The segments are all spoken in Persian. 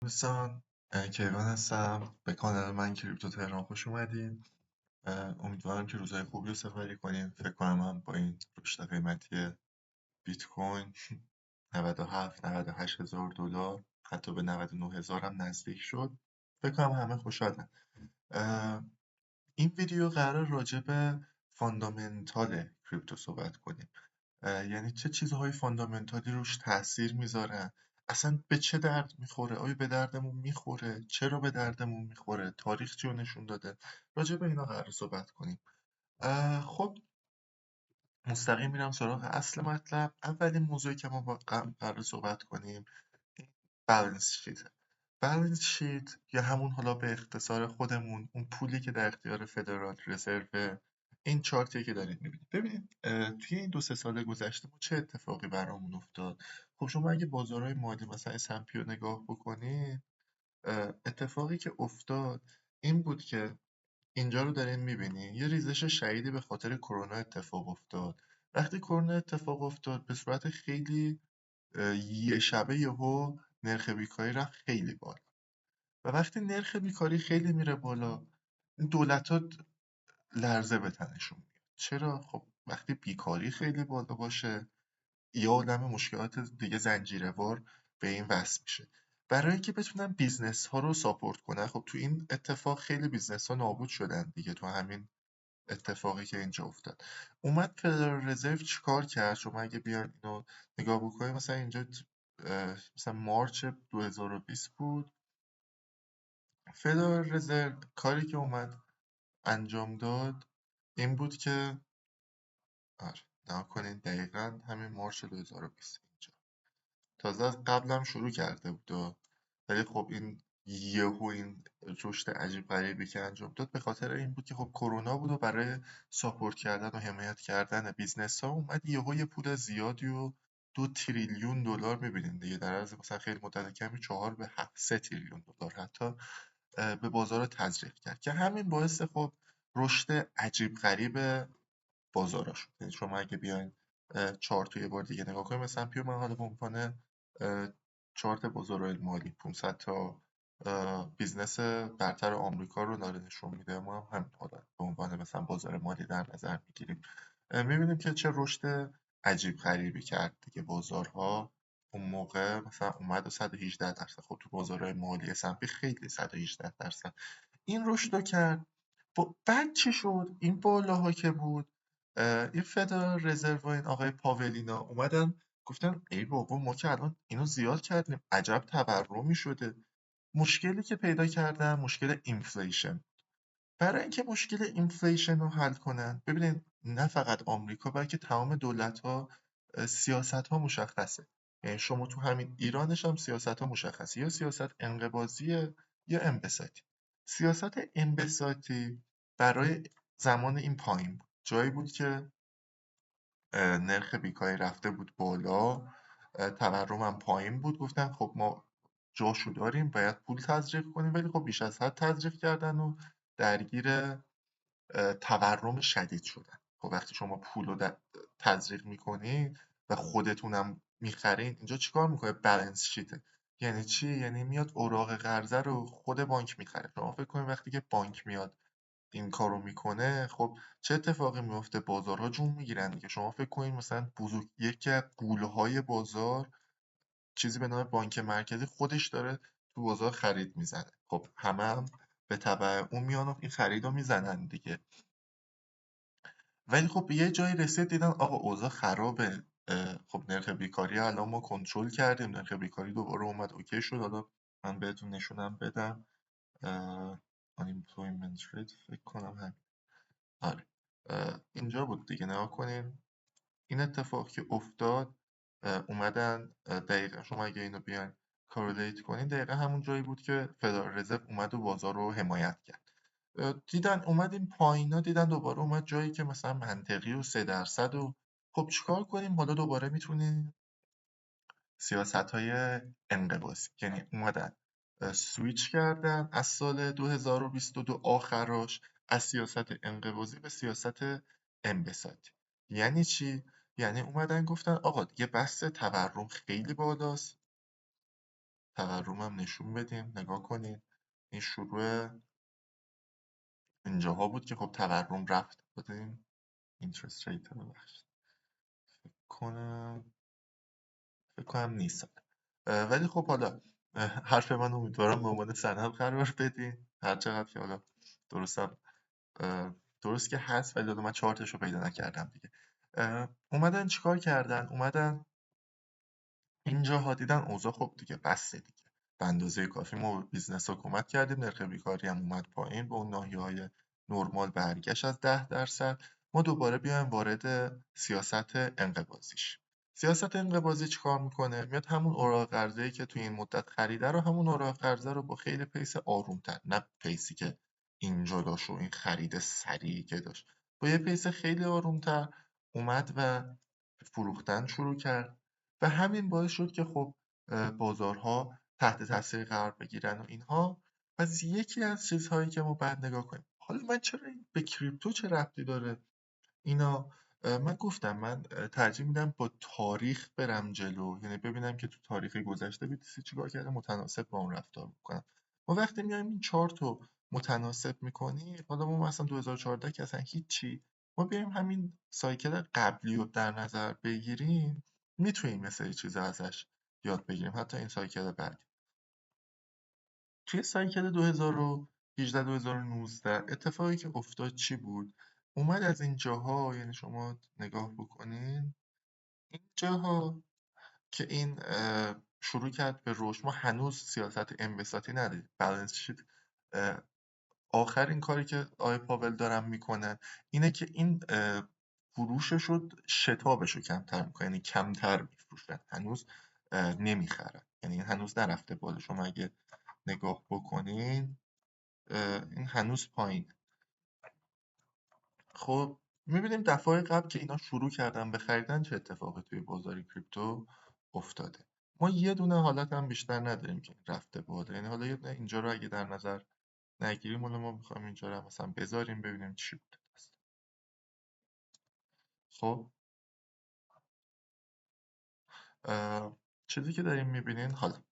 دوستان، کیوان هستم. به کانال من کریپتو تهران خوش اومدین. امیدوارم که روزهای خوبی رو سپری کنین. فکر کنم من با این رشد قیمتی بیت کوین 97 98 هزار دلار حتی به 99 هزار هم نزدیک شد. فکر کنم همه خوشحالن. اه، این ویدیو قرار راجع به فاندامنتال کریپتو صحبت کنیم. یعنی چه چیزهای فاندامنتالی روش تاثیر میذارن، اصلا به چه درد میخوره، آیا به دردمون میخوره، چرا به دردمون میخوره، تاریخ چی رو نشون داده. راجع به اینا قرار صحبت کنیم. خب مستقیم میرم سراغ اصل مطلب. اولین موضوعی که ما با قرار صحبت کنیم این بالانس شیت. بالانس شیت یا همون حالا به اختصار خودمون اون پولی که در اختیار فدرال رزرو، این چارتی که دارید میبینید. ببینید توی این 2 3 سال گذشته ما چه اتفاقی برامون افتاد. خب شما اگه بازارهای مالی مثلا S&P رو نگاه بکنید، اتفاقی که افتاد این بود که اینجا رو دارین میبینین یه ریزش شدیدی به خاطر کرونا اتفاق افتاد. وقتی کرونا اتفاق افتاد به صورت خیلی یه شبه یهو نرخ بیکاری رفت خیلی بالا و وقتی نرخ بیکاری خیلی میره بالا این دولت‌ها لرزه به تنشون میاد. چرا؟ خب وقتی بیکاری خیلی بالا باشه یه عالمه مشکلات دیگه زنجیره‌وار به این وصل میشه. برای اینکه بتونن بیزنس ها رو ساپورت کنن، خب تو این اتفاق خیلی بیزنس ها نابود شدن دیگه. تو همین اتفاقی که اینجا افتاد اومد فدرال رزرو چیکار کرد. شما اگه بیان اینو نگاه بکنید مثلا اینجا مثلا مارچ 2020 بود. فدرال رزرو کاری که اومد انجام داد این بود که آره نگاه کنین دقیقا همین مارچ 2020 اینجا تازه از قبلم شروع کرده بود ولی خب این یهو این رشد عجیب غریبی که انجام داد به خاطر این بود که خب کرونا بود و برای ساپورت کردن و حمایت کردن بیزنس ها اومد یهو یه پول زیادی و 2 تریلیون دلار میبینین دیگه در عرض مثلا خیلی مدت کمی 4 به 7 3 تریلیون دلار حتی به بازار تزریق کرد که همین باعث خب رشد عجیب غریب بازارا شد. یعنی شما اگه بیاین چارت رو یه بار دیگه نگاه کنیم مثلا پیو من حالا به عنوان چارت بازارهای مالی 500 تا بیزنس برتر آمریکا رو داره نشون میده. ما هم همین حالا به عنوان مثلا بازار مالی در نظر میگیریم. میبینیم که چه رشد عجیب غریبی کرد دیگه بازارها. اون موقع مثلا اومد و 118%. خب تو بازارهای مالی S&P خیلی 118% این رشد رو کرد. بعد چی شد؟ این بالاها که بود این فدرال رزرو و این آقای پاولینا اومدن گفتن ای بابا ما که الان اینو زیاد کردیم، عجب تورمی شده. مشکلی که پیدا کردن مشکل اینفلیشن. برای اینکه مشکل اینفلیشن رو حل کنن، ببینید نه فقط آمریکا بلکه تمام دولت ها سیاست ها مشخصه. یعنی شما تو همین ایرانش هم سیاست ها مشخصه، یا سیاست انقباضیه یا انبساطی. سیاست انبساطی برای زمان این پایین بود، جایی بود که نرخ بیکاری رفته بود بالا، تورم هم پایین بود. گفتن خب ما جاشو داریم باید پول تزریق کنیم، ولی خب بیش از حد تزریق کردن و درگیر تورم شدید شدن. خب وقتی شما پول رو تزریق میکنین و خودتونم میخرین اینجا چیکار میکنه؟ بالانس شیته. یعنی چی؟ یعنی میاد اوراق قرضه رو خود بانک میخره. شما فکر کنید وقتی که بانک میاد این کارو میکنه خب چه اتفاقی میفته؟ بازارها جون میگیرن دیگه. شما فکر کنید مثلا بزرگ یکی از گولهای بازار چیزی به نام بانک مرکزی خودش داره تو بازار خرید میزنه. خب همه هم به تبع اون میان و این خرید رو میزنن دیگه. ولی خب به یه جایی رسید دیدن آقا اوضاع خرابه. خب نرخ بیکاری الان ما کنترل کردیم، نرخ بیکاری دوباره اومد اوکی شد. حالا من بهتون نشونم بدم. unemployment rate فکر کنم هم آره اینجا بود دیگه. نگاه کنین این اتفاق که افتاد اومدن دقیقا شما اگه اینو بیان کارلیت کنین دقیقا همون جایی بود که فدرال رزرو اومد و بازار رو حمایت کرد. دیدن اومد این پایینا، دیدن دوباره اومد جایی که مثلا منطقی و 3% و خب چیکار کنیم؟ حالا دوباره میتونیم سیاست های انقباضی، یعنی اومدن سویچ کردن از سال 2022 آخراش از سیاست انقباضی به سیاست انبساطی. یعنی چی؟ یعنی اومدن گفتن آقا دیگه بحث تورم خیلی بالاست، تورم نشون بدیم. نگاه کنین این شروع اینجاها بود که خب تورم رفت. بدیم اینترست ریت رو ببخشید کنم، فکر کنم نیست. ولی خب حالا حرف من امیدوارم به عنوان سند قرار بدین، هر چقدر که حالا درستم درست که هست، ولی حالا من چارتش رو پیدا نکردم دیگه. اومدن چیکار کردن؟ اومدن اینجاها دیدن اوضاع خب دیگه بسه دیگه، به اندازه کافی ما به بیزنس ها کمک کردیم، نرخ بیکاری هم اومد پایین، به اون ناحیه‌های نرمال برگشت از 10%. ما دوباره بیایم وارد سیاست انقباضیش. سیاست انقباضی چیکار میکنه؟ میاد همون اوراق قرضه‌ای که توی این مدت خریده رو، همون اوراق قرضه رو با خیلی پیس آرومتر، نه پیسی که اینجا داشت و این خرید سریعی که داشت، با یه پیس خیلی آرومتر اومد و فروختن شروع کرد و همین باعث شد که خب بازارها تحت تاثیر قرار بگیرن و اینها. پس یکی از چیزهایی که ما بعد نگاه کنیم، حالا من چرا به کریپتو چه ربطی داره اینا؟ من گفتم من ترجیح میدم با تاریخ برم جلو، یعنی ببینم که تو تاریخ گذشته BTC چیکار کرده، متناسب با اون رفتار بکنم. ما وقتی میایم این چارت رو متناسب میکنیم، حالا ما مثلا 2014 که اصلا هیچی، ما بیایم همین سایکل قبلی رو در نظر بگیریم، میتونیم مثل یه چیز ازش یاد بگیریم، حتی این سایکل بعدی. توی سایکل 2018 2019 اتفاقی که افتاد چی بود؟ اومد از این جاها، یعنی شما نگاه بکنین این جاها که این شروع کرد به رشد، ما هنوز سیاست انبساطی نداریم، بالانس شیت. آخرین کاری که آقای پاول دارن میکنن اینه که این فروشش رو، شتابش رو کمتر میکنن، یعنی کمتر میفروشن، هنوز نمیخرن، یعنی هنوز نرفته بالا. شما اگه نگاه بکنین این هنوز پایین. خب می‌بینیم دفعه قبل که اینا شروع کردن به خریدن چه اتفاقی توی بازار کریپتو افتاده. ما یه دونه حالت هم بیشتر نداریم که رفته بالا، یعنی حالا یه دونه اینجا رو اگه در نظر نگیریم، حالا ما میخوایم اینجا رو مثلا بذاریم ببینیم چی بوده است. خب چیزی که داریم میبینین، حالا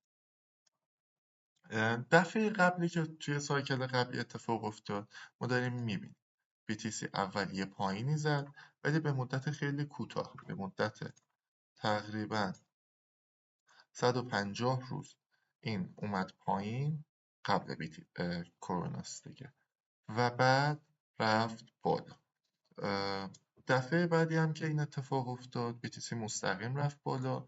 دفعه قبلی که توی سایکل قبلی اتفاق افتاد، ما داریم میبینیم BTC اول یه پایینی زد، ولی به مدت خیلی کوتاه، به مدت تقریبا 150 روز این اومد پایین، قبل کروناست دیگه، و بعد رفت بالا. دفعه بعدی هم که این اتفاق افتاد BTC مستقیم رفت بالا.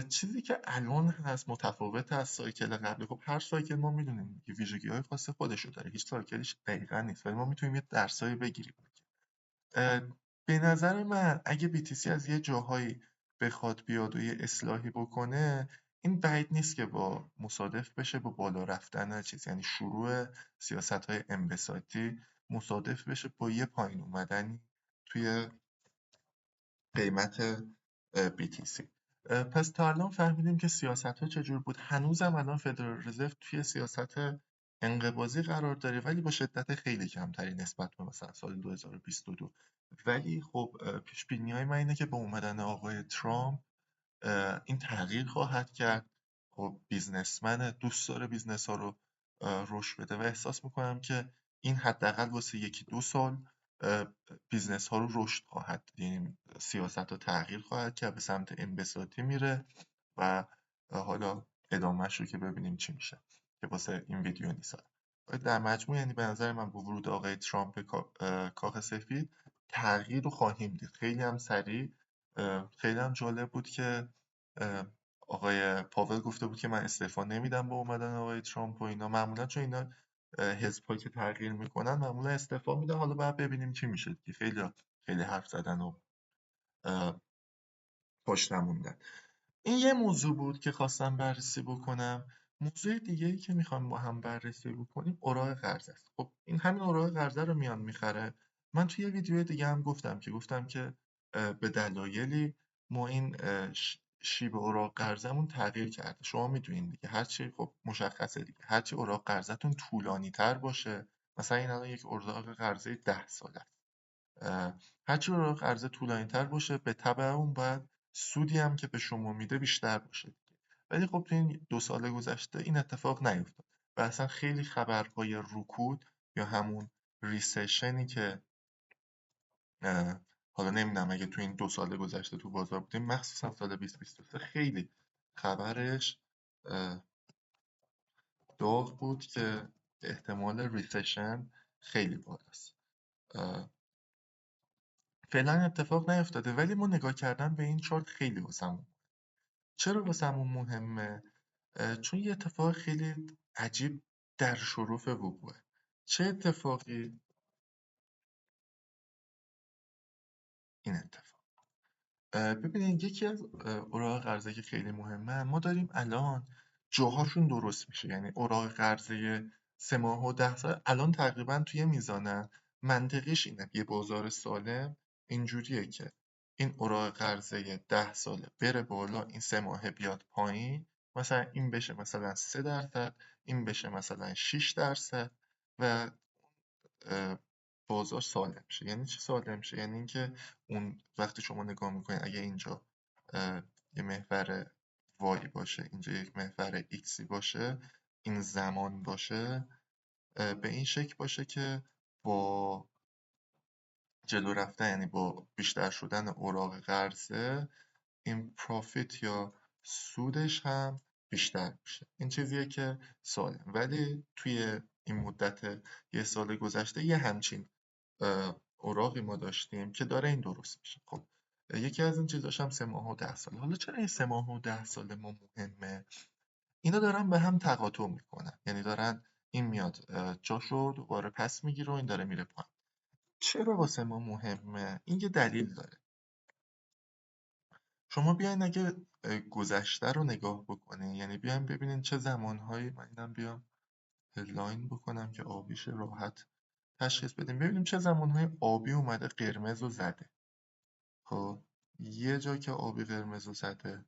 چیزی که الان هست متفاوت از سایکل قبلی. خب هر سایکل ما میدونیم که ویژگی های خاص خودشو داره، هیچ سایکلیش دقیقا نیست، ولی ما میتونیم یه درسایی بگیریم. اه، به نظر من اگه BTC از یه جاهایی بخواد بیاد و یه اصلاحی بکنه، این بعید نیست که با مصادف بشه با بالا رفتن چیز، یعنی شروع سیاست های انبساطی مصادف بشه با یه پایین اومدنی توی قیمت BTC. پس تا الان فهمیدیم که سیاست ها چجور بود. هنوزم الان فدرال رزرو توی سیاست انقباضی قرار داره، ولی با شدت خیلی کمتری نسبت به مثلا سال 2022. ولی خب پیش بینی های من اینه که با اومدن آقای ترامپ این تغییر خواهد کرد. خب بیزنسمنه، دوست داره بیزنس ها رو رشد بده و احساس میکنم که این حداقل واسه 1-2 سال بیزنس ها رو رشد خواهد داد. یعنی سیاست ها تغییر خواهد کرد، به سمت انبساطی میره و حالا ادامهش رو که ببینیم چی میشه، که واسه این ویدیو نیست. در مجموع یعنی به نظر من با ورود آقای ترامپ به کاخ سفید تغییر رو خواهیم دید، خیلی هم سریع. خیلی هم جالب بود که آقای پاول گفته بود که من استعفا نمیدم با اومدن آقای ترامپ و اینا. معمولا چون اینا حزب‌هایی که تغییر میکنن معمولا استعفا میدن، حالا باید ببینیم چی میشه که خیلی خیلی حرف زدن و پشت نموندن. این یه موضوع بود که خواستم بررسی بکنم. موضوع دیگه‌ای که میخوام با هم بررسی بکنیم اوراق قرض است. خب این همین اوراق قرضه رو میان میخره. من توی یه ویدیو دیگه هم گفتم که به دلایلی ما این شیب اوراق قرضمون تغییر کرده. شما میدونین دیگه، هرچی خب مشخصه دیگه، هرچی اوراق قرضتون طولانی تر باشه، مثلا این الان یک اوراق قرضه 10 ساله است، هرچی اوراق قرضه طولانی تر باشه، به تبع اون باید سودی هم که به شما میده بیشتر باشه. ولی خب تو این 2 سال گذشته این اتفاق نیفتاد و اصلا خیلی خبرهای رکود یا همون ریسشنی که حالا نمیدونم اگه تو این 2 سال گذشته تو بازار بودیم، مخصوصا سال 2023 خیلی خبرش داغ بود که احتمال ریسشن خیلی بالاست. فعلا اتفاق نیفتاده ولی ما نگاه کردن به این چارت خیلی واسمون. چرا واسمون مهمه؟ چون یه اتفاق خیلی عجیب در شرف وقوعه. چه اتفاقی؟ این اتفاق. ببینید یکی از اوراق قرضه که خیلی مهمه، ما داریم الان جاهاشون درست میشه، یعنی اوراق قرضه 3 ماه و 10 سال الان تقریبا توی میزانن. منطقیش اینه یه بازار سالم اینجوریه که این اوراق قرضه 10 ساله بره بالا، این 3 ماهه بیاد پایین، مثلا این بشه مثلا 3%، این بشه مثلا 6% و بازار سالم شه. یعنی چی سالم شه؟ یعنی اینکه اون وقتی شما نگاه میکنید اگه اینجا یه محور وای باشه، اینجا یک محور ایکسی باشه، این زمان باشه، به این شکل باشه که با جلو رفتن، یعنی با بیشتر شدن اوراق قرضه، این پروفیت یا سودش هم بیشتر میشه. این چیزیه که سالم. ولی توی این مدت 1 سال گذشته یه همچین اوراقی ما داشتیم که داره این درست میشه. خب یکی از این چیزاش هم 3 ماه و 10 سال. حالا چرا این 3 ماه و 10 سال ما مهمه؟ اینا دارن به هم تقاطع میکنن، یعنی دارن این میاد جاشو دوباره پس میگیره و این داره میره پایین. چرا واسه ما مهمه؟ این یه دلیل داره. شما بیاین اگه گذشته رو نگاه بکنین، یعنی بیاین ببینین چه زمانهایی، من اینم بیام هدلاین بکنم که آبیش راحت تشخیص بدیم، ببینیم چه زمانهای آبی اومده قرمز رو زده. خب یه جا که آبی قرمز رو زده،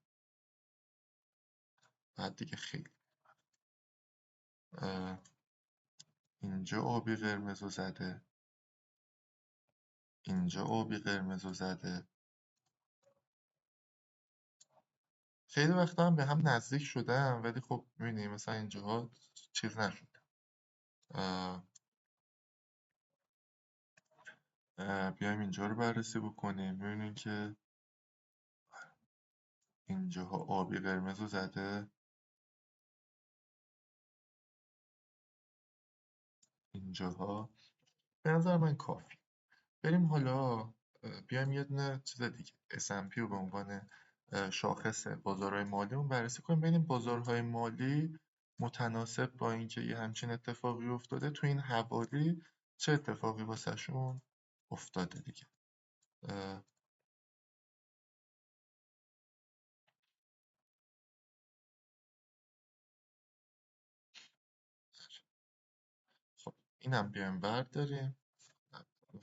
بعد دیگه خیلی اینجا آبی قرمز رو زده، اینجا آبی قرمز رو زده، خیلی وقتا هم به هم نزدیک شدن ولی خب می‌بینی مثلا اینجاها چیز نشد. بیایم اینجا رو بررسی بکنیم، می‌بینیم که اینجاها آبی قرمز رو زده، اینجاها به نظر من کافی. بریم حالا بیایم یه دونه چیز دیگه S&P رو به عنوان شاخص بازارهای مالیمون بررسی کنیم، ببینیم بازارهای مالی متناسب با اینکه یه همچین اتفاقی افتاده تو این حوالی چه اتفاقی واسهشون افتاده دیگه. خب اینم بیایم برداریم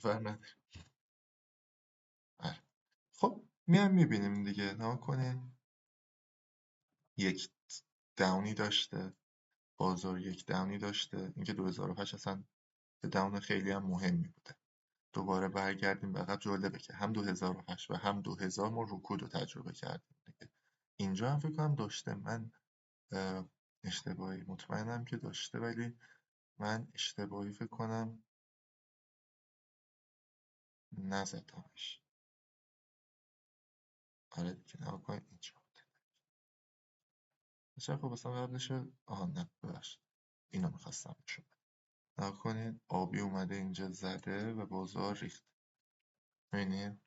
ور نداریم. خب میایم میبینیم دیگه، نها کنین یک داونی داشته، بازار یک داونی داشته، اینکه 2008 اصلا داون خیلی هم مهمی بوده. دوباره برگردیم به عقب، جالبه که هم 2008 و هم 2000 ما رکود رو تجربه کردیم دیگه. اینجا هم فکر کنم داشته، من اشتباهی مطمئنم که داشته ولی من اشتباهی فکر کنم نزدمش. آره دیگه نها کنیم اینجا بشه. خب اصلا قبلش نه ببخشید اینو میخواستم نشون بدم. نها کنین آبی اومده اینجا زده و بازار ریخت، می‌بینین؟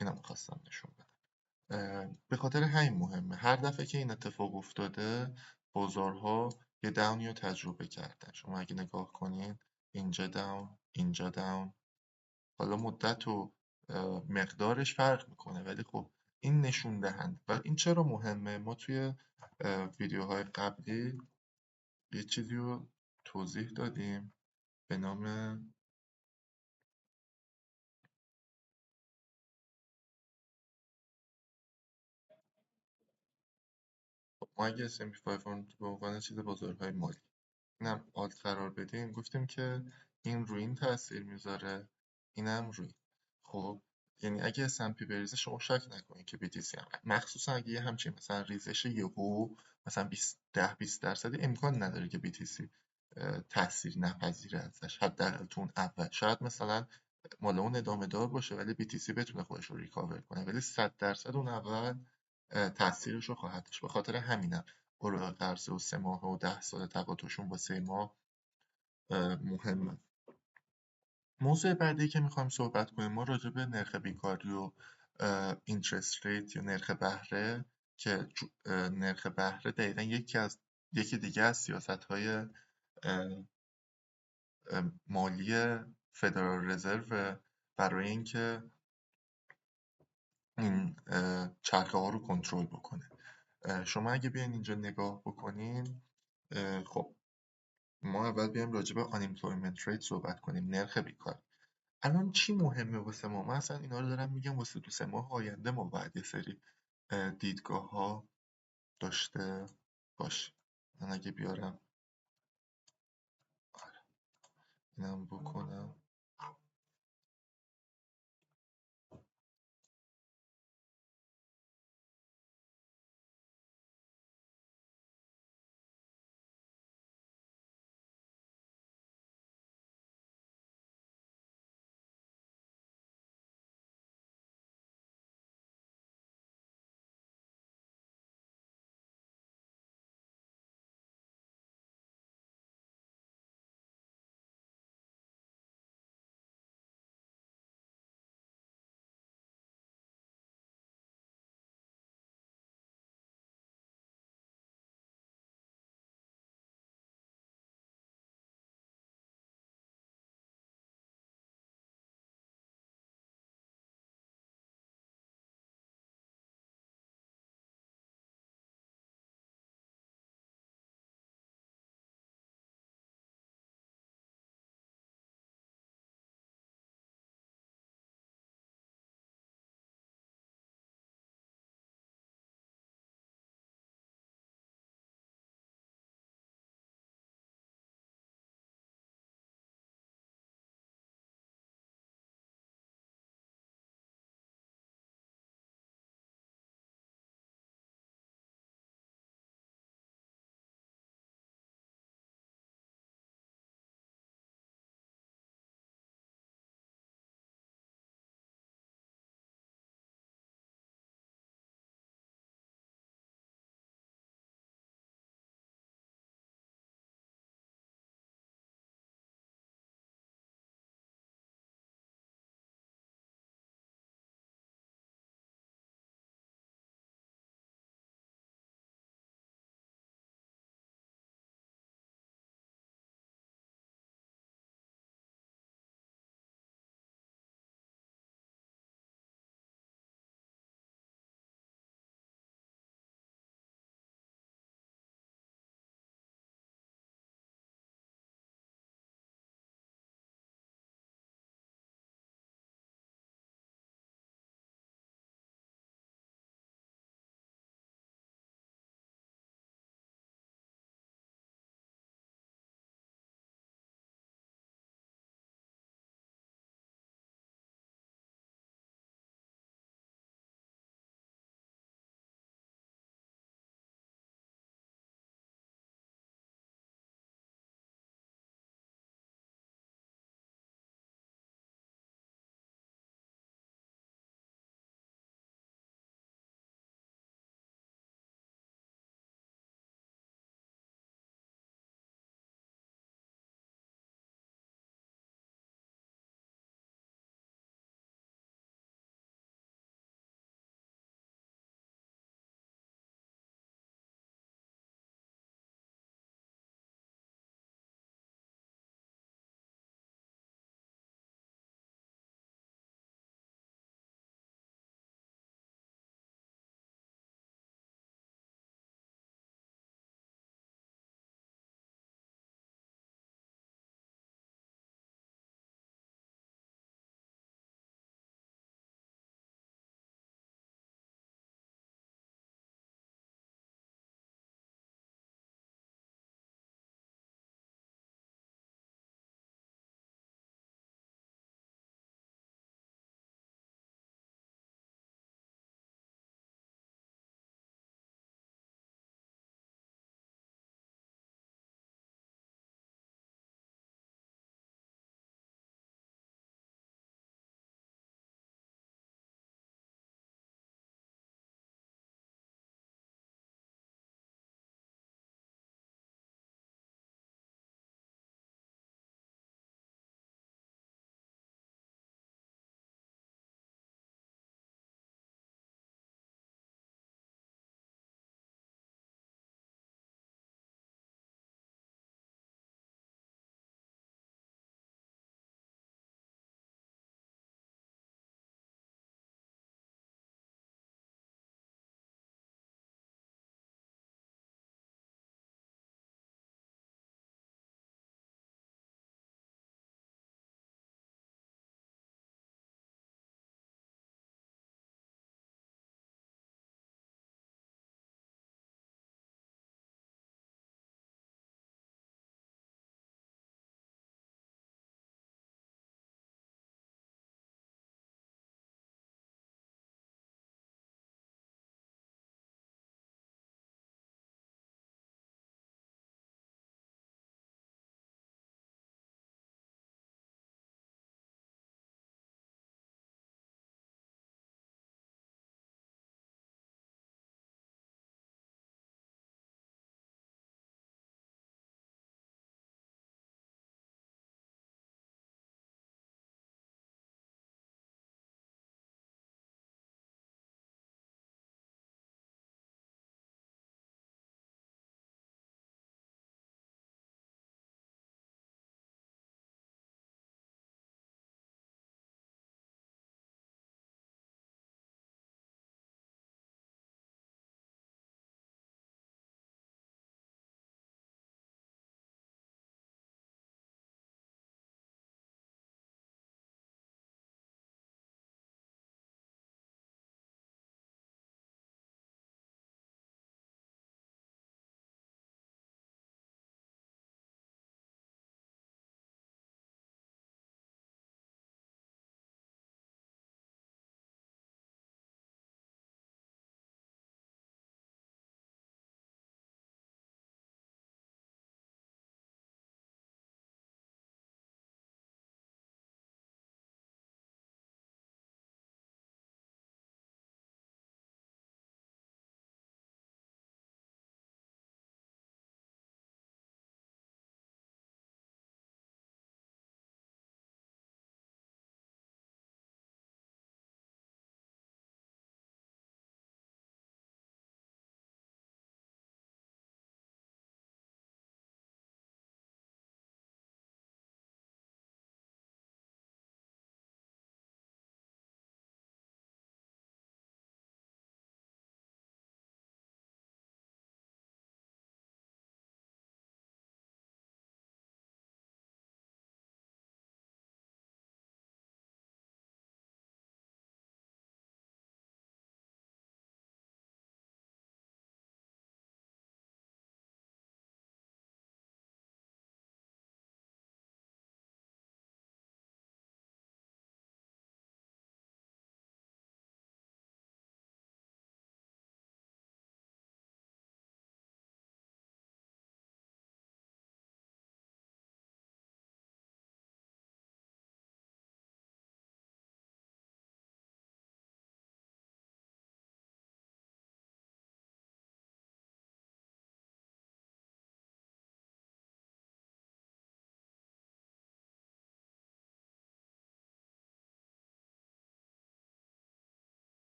اینو میخواستم نشون بدم. به خاطر همین مهمه، هر دفعه که این اتفاق افتاده بازارها یه داونی رو تجربه کردن. شما اگه نگاه کنین اینجا داون، اینجا داون، حالا مدت و مقدارش فرق میکنه ولی خب این نشون دهنده. و این چرا مهمه؟ ما توی ویدیوهای قبلی یه چیزی رو توضیح دادیم به نام، ما اگه S&P 500 به عنوان چیز بازارهای مالی اینم آلت قرار بدیم، گفتیم که این روی این تاثیر میذاره، اینم روی. خب یعنی اگه S&P بریزه شما شک نکنید که BTC هم، مخصوصا اگه یه همچین مثلا ریزش یهو مثلا 10-20% امکان نداره که BTC تاثیر نپذیره ازش، حداقل تو اون اول. شاید مثلا مال اون ادامه دار باشه ولی BTC بتونه خودش رو ریکاور کنه، ولی 100% اون اول تاثیرش رو خواهد داشت. به خاطر همینم اوراق قرضه و 3 ماه و 10 سال تقاطعشون با 3 ماه مهمه. موضوع بعدی که میخوایم صحبت کنیم، ما راجع به نرخ بیکاری و اینترست ریت یا نرخ بهره، که نرخ بهره دقیقا یکی دیگه از سیاست‌های مالی فدرال رزرو برای اینکه این چرخه ها رو کنترل بکنه. شما اگه بیاین اینجا نگاه بکنین، خب ما اول بیایم راجع به unemployment rate صحبت کنیم، نرخ بیکاری. الان چی مهمه واسه ما؟ من اصلا اینا رو دارم میگم واسه 2-3 ماه آینده ما باید یه سری دیدگاه ها داشته باشیم. من اگه بیارم اینم بکنم،